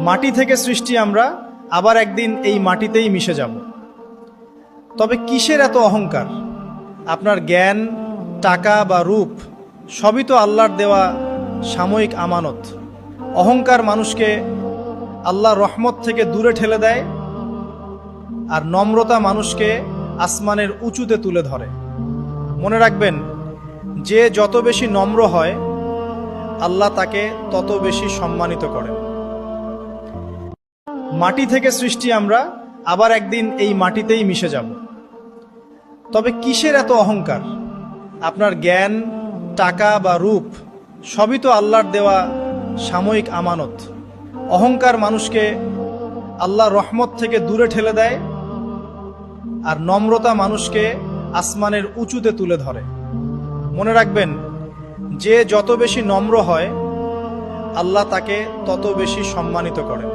মাটি থেকে সৃষ্টি আমরা, আবার একদিন এই মাটিতেই মিশে যাব। তবে কিসের এত অহংকার? আপনার জ্ঞান, টাকা বা রূপ সবই তো আল্লাহর দেওয়া সাময়িক আমানত। অহংকার মানুষকে আল্লাহর রহমত থেকে দূরে ঠেলে দেয়, আর নম্রতা মানুষকে আসমানের উঁচুতে তুলে ধরে। মনে রাখবেন, যে যত বেশি নম্র হয় আল্লাহ তাকে তত বেশি সম্মানিত করেন। মাটি থেকে সৃষ্টি আমরা, আবার একদিন এই মাটিতেই মিশে যাব। তবে কিসের এত অহংকার? আপনার জ্ঞান, টাকা বা রূপ সবই তো আল্লাহর দেওয়া সাময়িক আমানত। অহংকার মানুষকে আল্লাহর রহমত থেকে দূরে ঠেলে দেয়, আর নম্রতা মানুষকে আসমানের উঁচুতে তুলে ধরে। মনে রাখবেন, যে যত বেশি নম্র হয় আল্লাহ তাকে তত বেশি সম্মানিত করেন।